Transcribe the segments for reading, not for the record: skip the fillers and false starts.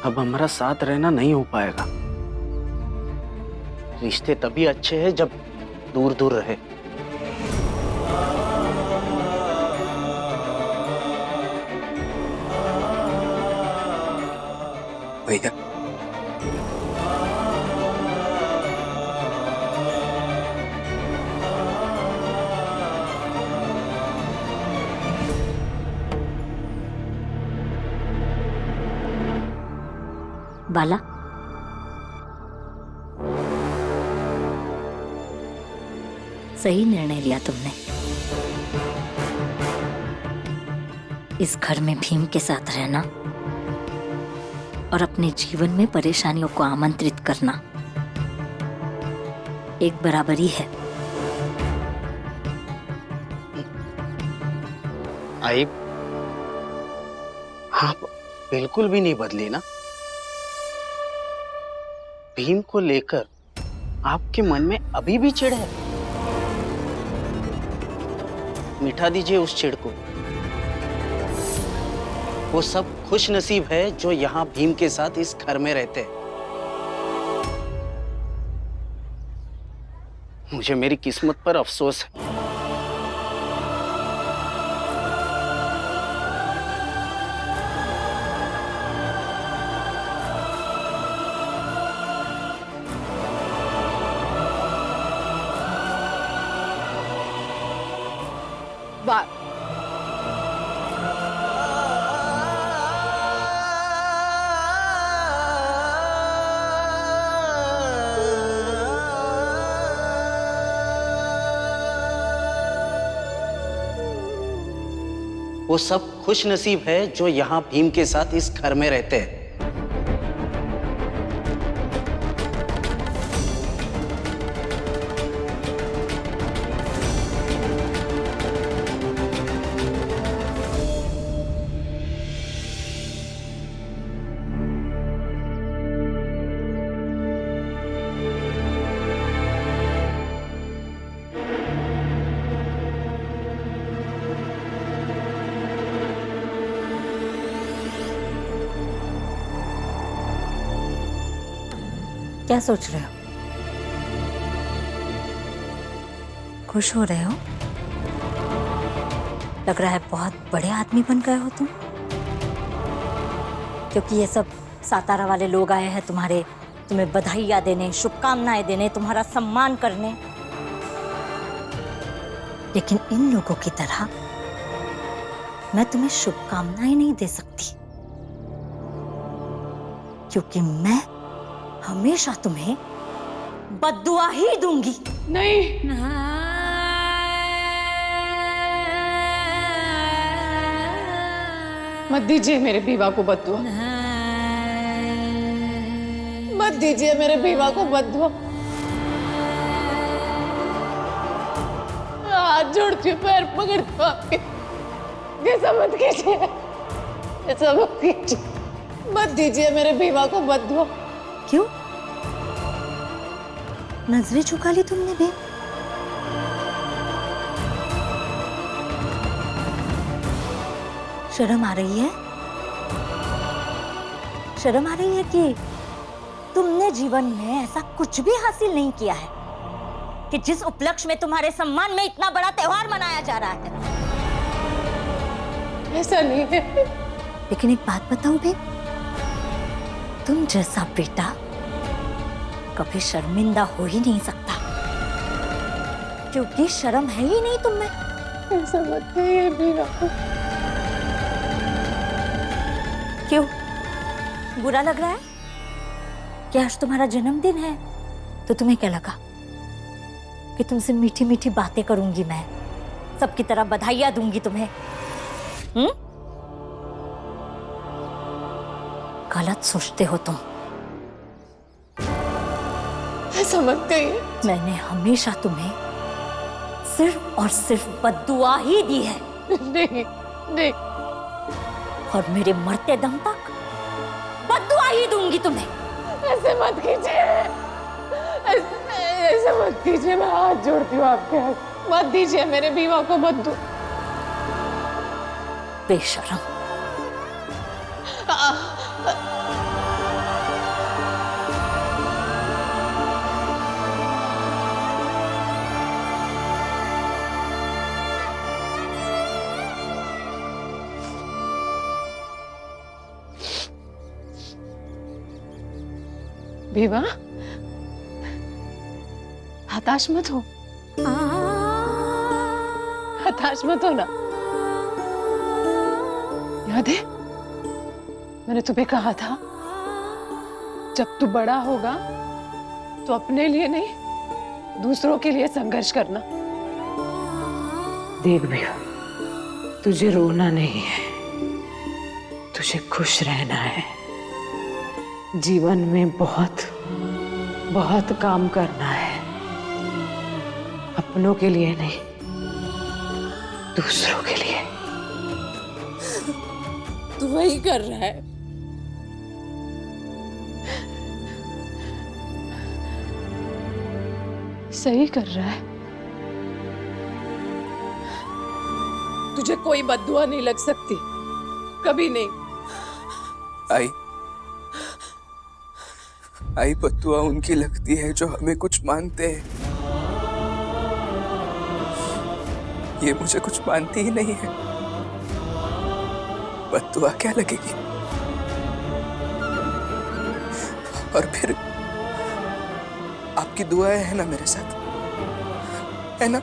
अब हमारा साथ रहना नहीं हो पाएगा। रिश्ते तभी अच्छे हैं जब दूर दूर रहे। भैया, बाला, सही निर्णय लिया तुमने। इस घर में भीम के साथ रहना और अपने जीवन में परेशानियों को आमंत्रित करना एक बराबरी है। आई आप बिल्कुल भी नहीं बदली ना। भीम को लेकर आपके मन में अभी भी चिढ़ है। मिटा दीजिए उस चिढ़ को। वो सब खुश नसीब है जो यहाँ भीम के साथ इस घर में रहते हैं। मुझे मेरी किस्मत पर अफसोस है। वो सब खुश नसीब है जो यहाँ भीम के साथ इस घर में रहते हैं। क्या सोच रहे हो? खुश हो रहे हो? लग रहा है बहुत बड़े आदमी बन गए हो तुम, क्योंकि ये सब सातारा वाले लोग आए हैं तुम्हें बधाइयाँ देने, शुभकामनाएं देने, तुम्हारा सम्मान करने। लेकिन इन लोगों की तरह मैं तुम्हें शुभकामनाएं नहीं दे सकती, क्योंकि मैं हमेशा तुम्हें बद्दुआ ही दूंगी। नहीं, मत दीजिए मेरे बीवा को बद्दुआ। मत दीजिए मेरे बीवा को बद्दुआ। हाथ जोड़ती हूँ, पैर पकड़ती हूँ आपके। ऐसा मत कीजिए, ऐसा मत कीजिए। मत दीजिए मेरे बीवा को बद्दुआ। क्यों? नजरें झुका ली तुमने भी? शर्म आ रही है? शर्म आ रही है कि तुमने जीवन में ऐसा कुछ भी हासिल नहीं किया है कि जिस उपलक्ष्य में तुम्हारे सम्मान में इतना बड़ा त्योहार मनाया जा रहा है। ऐसा नहीं है। लेकिन एक बात बताऊं भी, तुम जैसा बेटा कभी शर्मिंदा हो ही नहीं सकता, क्योंकि शर्म है ही नहीं तुम में। ऐसा मत कहिए बीवा। क्यों? बुरा लग रहा है कि आज तुम्हारा जन्मदिन है? तो तुम्हें क्या लगा कि तुमसे मीठी मीठी बातें करूंगी, मैं सबकी तरह बधाइयां दूंगी तुम्हें? गलत सोचते हो तुम। ऐसा मत कहिए। मैंने हमेशा तुम्हें सिर्फ और सिर्फ बद्दुआ ही दी है। नहीं, नहीं। और मेरे मरते दम तक बद्दुआ ही दूंगी तुम्हें। ऐसे मत कीजिए, ऐसे मत कीजिए। मैं हाथ जोड़ती हूँ आपके हाथ। मत दीजिए मेरे बीवा को बद्दुआ। बेशरम। भीमा, हताश मत हो, हताश मत हो ना। याद है मैंने तुम्हें कहा था जब तू बड़ा होगा तो अपने लिए नहीं दूसरों के लिए संघर्ष करना। देख भैया, तुझे रोना नहीं है, तुझे खुश रहना है। जीवन में बहुत बहुत काम करना है, अपनों के लिए नहीं दूसरों के लिए। तू वही कर रहा है। सही कर रहा है। तुझे कोई बद्दुआ नहीं लग सकती, कभी नहीं। आई बद्दुआ उनकी लगती है जो हमें कुछ मानते हैं। ये मुझे कुछ मानती ही नहीं है, बद्दुआ क्या लगेगी? और फिर आपकी दुआएं है ना मेरे साथ, है ना?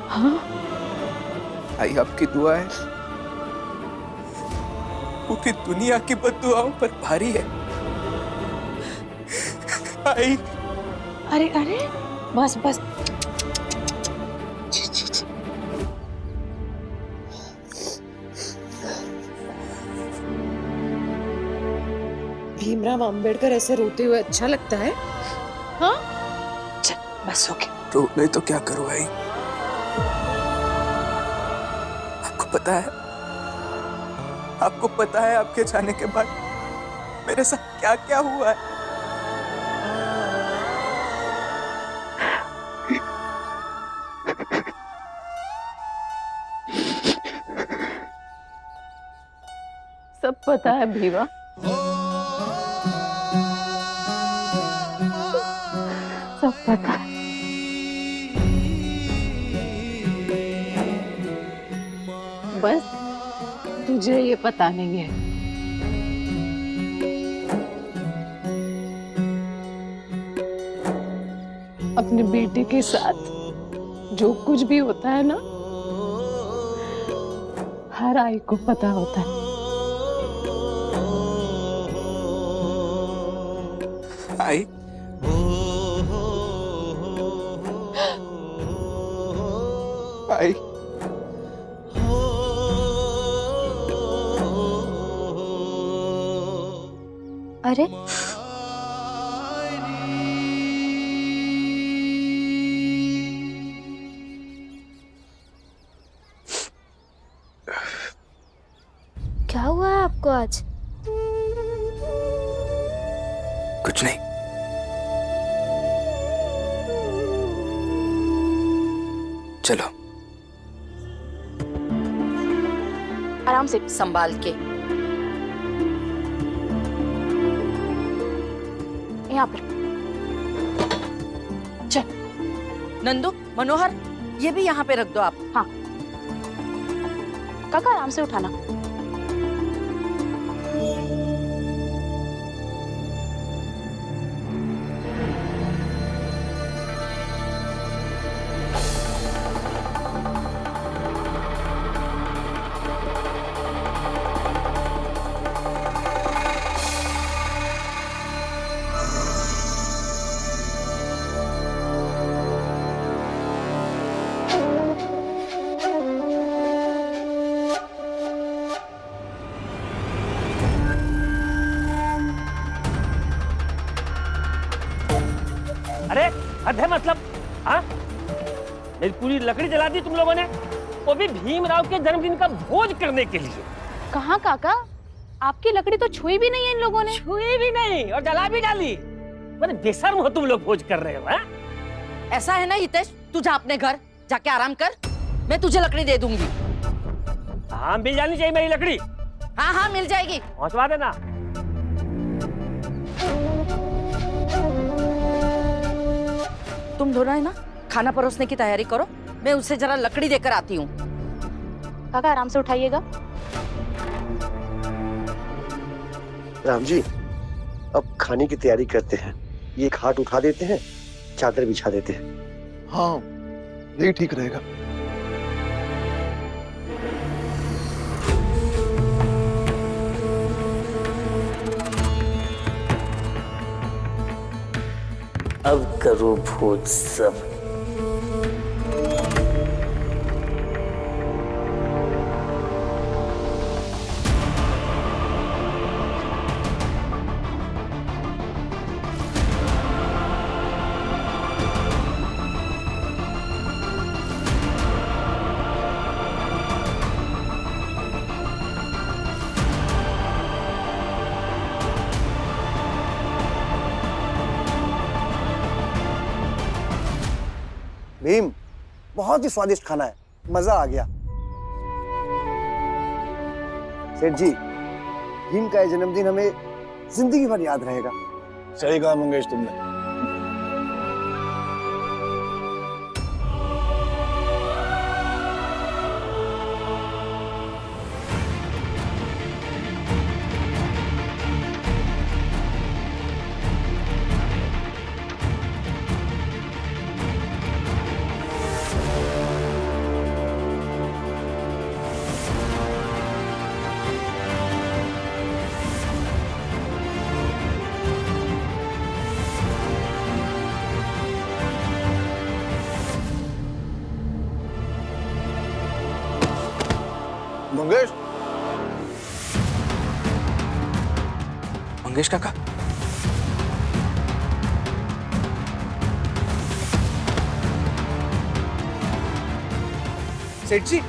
हाँ, आई आपकी दुआएं पूरी दुनिया की बद्दुआओं पर भारी है। आई, अरे अरे बस बस। भीमराव अंबेडकर ऐसे रोते हुए अच्छा लगता है? हाँ, चल बस हो गया। रोने तो क्या करूं आई? आपको पता है आपके जाने के बाद मेरे साथ क्या क्या हुआ है? सब पता है भीमा। सब पता है। बस तुझे ये पता नहीं है। अपनी बेटी के साथ जो कुछ भी होता है ना, हर आई को पता होता है। आई, आई, अरे क्या हुआ है आपको आज? कुछ नहीं। चलो आराम से, संभाल के। यहाँ पर चल। नंदू, मनोहर, ये भी यहाँ पे रख दो आप। हाँ काका, आराम से उठाना। अरे हद है, मतलब हाँ, मेरी पूरी लकड़ी जला दी तुम लोगों ने, वो भी भीमराव के जन्मदिन का भोज करने के लिए। कहाँ काका, आपकी लकड़ी तो छुई भी नहीं है इन लोगों ने। छुई भी नहीं और जला भी डाली। बड़े बेशर्म हो तुम लोग भोज कर रहे हो। हाँ? ऐसा है ना हितेश, तू जा अपने घर जाके आराम कर, मैं तुझे लकड़ी दे दूंगी। हाँ, मिल जानी चाहिए मेरी लकड़ी। हाँ हाँ मिल जाएगी, पहुंचवा देना। तुम दोनों है ना खाना परोसने की तैयारी करो, मैं उसे जरा लकड़ी देकर आती हूँ। काका आराम से उठाइएगा। राम जी, अब खाने की तैयारी करते हैं। ये खाट उठा देते हैं, चादर बिछा देते हैं। हाँ, यही ठीक रहेगा। अब करो भोज सब। भीम, बहुत ही स्वादिष्ट खाना है, मजा आ गया। सेठ जी, भीम का ये जन्मदिन हमें जिंदगी भर याद रहेगा। सही कहा मंगेश तुमने। मंगेश, मंगेश काका, सेठ जी,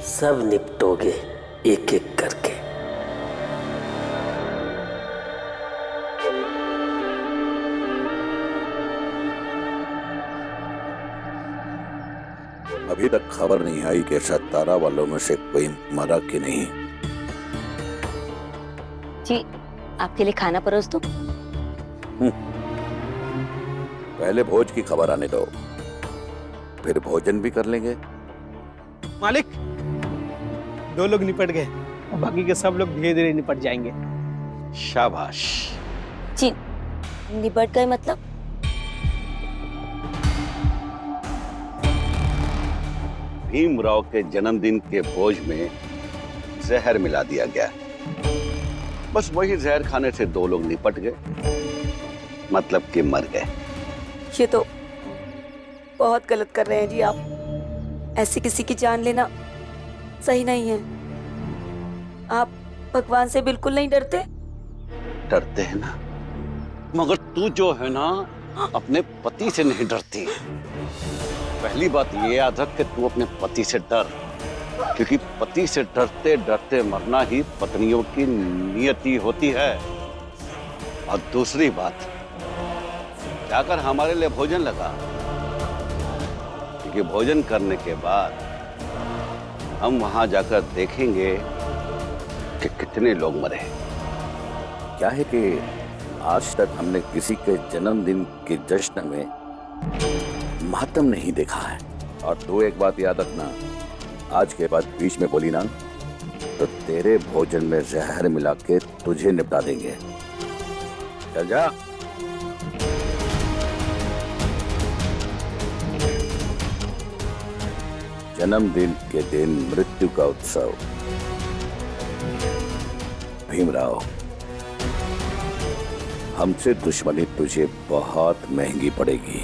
सब निपटोगे एक एक करके। अभी तक खबर नहीं आई कि सतारा वालों में से कोई मरा कि नहीं। जी, आपके लिए खाना परोस दूं? पहले भोज की खबर आने दो, फिर भोजन भी कर लेंगे। मालिक, 2 लोग निपट गए, बाकी के सब लोग धीरे धीरे निपट जाएंगे। शाबाश। जी, निपट गए मतलब? भीमराव के जन्मदिन के भोज में जहर मिला दिया गया। बस वही जहर खाने से 2 लोग निपट गए, मतलब कि मर गए। ये तो बहुत गलत कर रहे हैं जी आप। ऐसे किसी की जान लेना सही नहीं है। आप भगवान से बिल्कुल नहीं डरते? डरते हैं ना, मगर तू जो है ना, अपने पति से नहीं डरती। पहली बात ये याद रख कि तू अपने पति से डर, क्योंकि पति से डरते डरते मरना ही पत्नियों की नियति होती है। और दूसरी बात, जाकर हमारे लिए भोजन लगा, क्योंकि भोजन करने के बाद हम वहां जाकर देखेंगे कि कितने लोग मरे। क्या है कि आज तक हमने किसी के जन्मदिन के जश्न में मातम नहीं देखा है। और तू एक बात याद रखना, आज के बाद बीच में बोली ना तो तेरे भोजन में जहर मिला के तुझे निपटा देंगे। चल जा। जन्मदिन के दिन मृत्यु का उत्सव। भीमराव, हमसे दुश्मनी तुझे बहुत महंगी पड़ेगी।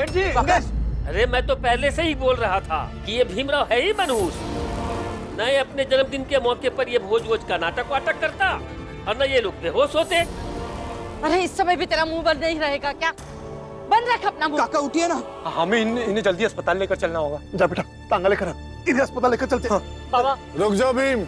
जी, अरे मैं तो पहले से ही बोल रहा था कि ये भीमराव है ही मनहूस। न ये अपने जन्मदिन के मौके पर ये भोज वोज का नाटक वाटक करता, और न ये लोग बेहोश होते। अरे इस समय भी तेरा मुंह बंद नहीं रहेगा क्या? बंद रख अपना मुंह। काका उठिए ना, हमें इन्हें जल्दी अस्पताल लेकर चलना होगा। जा बेटा, टांगा लेकर आ, इन्हें अस्पताल लेकर चलते हैं। बाबा, रुक जाओ भीम।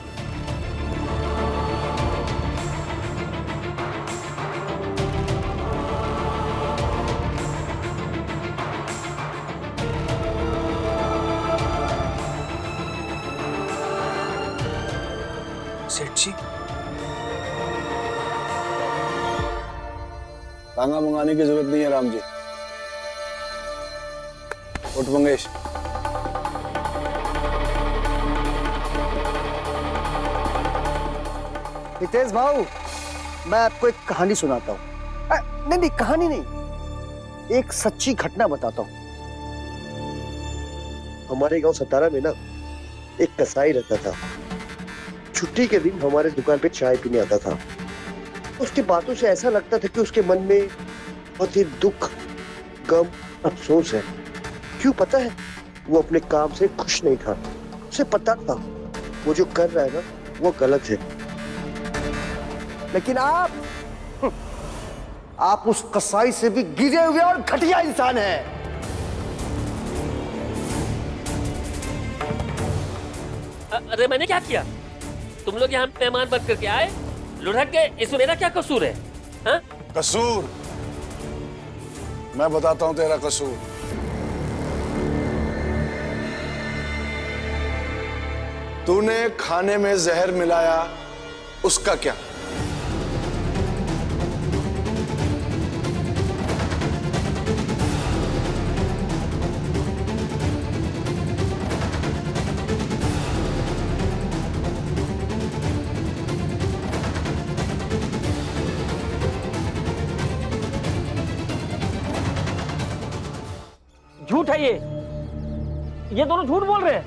सेठ जी, तांगा मंगाने की जरूरत नहीं है राम जी। उठ मंगेश। हितेश भाऊ, मैं आपको एक कहानी सुनाता हूँ। नहीं, कहानी नहीं, एक सच्ची घटना बताता हूँ। हमारे गांव सतारा में ना एक कसाई रहता था। छुट्टी के दिन हमारे दुकान पे चाय पीने आता था। उसकी बातों से ऐसा लगता था कि उसके मन में बहुत ही दुख, गम, अफसोस है। क्यों पता है? वो अपने काम से खुश नहीं था। उसे पता था वो जो कर रहा है ना वो गलत है। लेकिन आप उस कसाई से भी गिरे हुए और घटिया इंसान हैं। अरे मैंने क्या किया? तुम लोग यहाँ मेहमान बन करके आए, लुढ़क गए, इसमें मेरा क्या कसूर है? हाँ? कसूर? मैं बताता हूँ तेरा कसूर। तूने खाने में जहर मिलाया, उसका क्या? झूठ है ये दोनों झूठ बोल रहे हैं।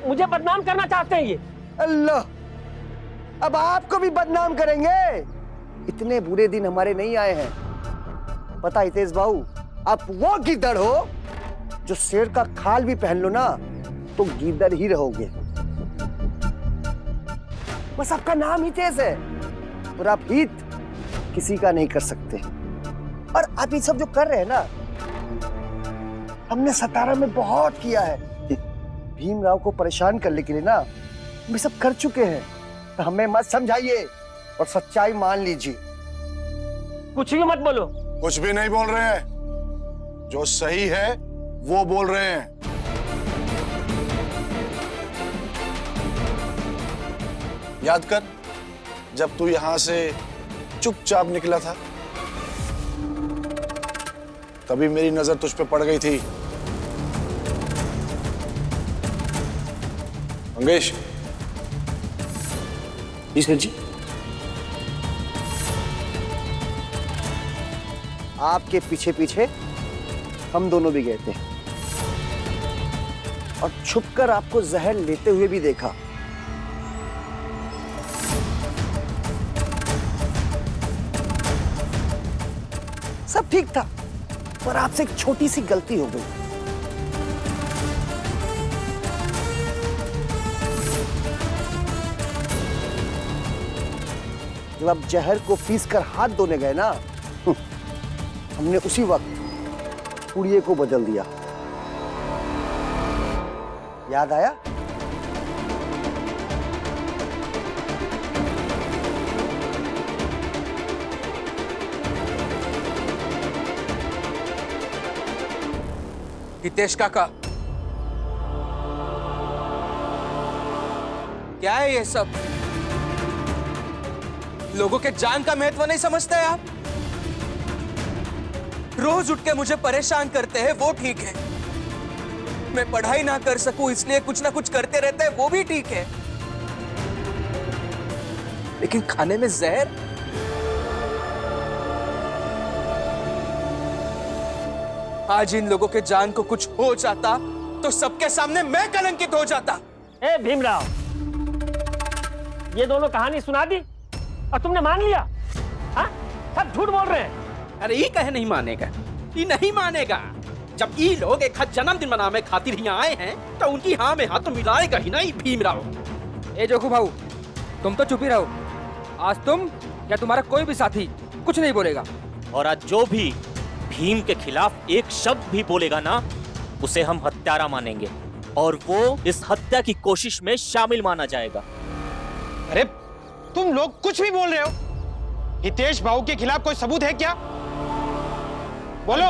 मुझे बदनाम करना चाहते हैं ये। अल्लाह, अब आपको भी बदनाम करेंगे? इतने बुरे दिन हमारे नहीं आए हैं। पता हितेश बाबू, आप वो गीदड़ हो जो शेर का खाल भी पहन लो ना तो गीदड़ ही रहोगे। बस आपका नाम हितेश है और आप हित किसी का नहीं कर सकते। और आप ये सब जो कर रहे हैं ना, हमने सतारा में बहुत किया है। भीमराव को परेशान करने के लिए ना हम ये सब कर चुके हैं। तो हमें मत समझाइए और सच्चाई मान लीजिए। कुछ भी मत बोलो। कुछ भी नहीं बोल रहे हैं, जो सही है वो बोल रहे हैं। याद कर, जब तू यहां से चुपचाप निकला था तभी मेरी नजर तुझ पे पड़ गई थी। मंगेश। जी सर जी। आपके पीछे पीछे हम दोनों भी गए थे और छुपकर आपको जहर लेते हुए भी देखा। सब ठीक था, पर आपसे एक छोटी सी गलती हो गई। जब आप जहर को पीस कर हाथ धोने गए ना, हमने उसी वक्त पुड़िये को बदल दिया। याद आया? हितेश काका, क्या है ये सब? लोगों के जान का महत्व नहीं समझते आप? रोज उठ के मुझे परेशान करते हैं, वो ठीक है। मैं पढ़ाई ना कर सकूं इसलिए कुछ ना कुछ करते रहते हैं, वो भी ठीक है। लेकिन खाने में जहर? आज इन लोगों के जान को कुछ हो जाता तो सबके सामने मैं कलंकित हो जाता। ए भीमराव, ये दोनों कहानी सुना दी और तुमने मान लिया? हाँ? सब झूठ बोल रहे हैं। अरे ये कहे नहीं मानेगा, ये नहीं मानेगा। जब ये लोग एक जन्मदिन मनाने खातिर यहाँ आए हैं तो उनकी हाँ में हाथ तो मिलाएगा ही नहीं भीमराव। ए जोखू भाऊ, तुम तो चुप ही रहो। आज तुम या तुम्हारा कोई भी साथी कुछ नहीं बोलेगा। और आज जो भी भीम के खिलाफ एक शब्द भी बोलेगा ना, उसे हम हत्यारा मानेंगे और वो इस हत्या की कोशिश में शामिल माना जाएगा। अरे तुम लोग कुछ भी बोल रहे हो। हितेश भाऊ के खिलाफ कोई सबूत है क्या? बोलो।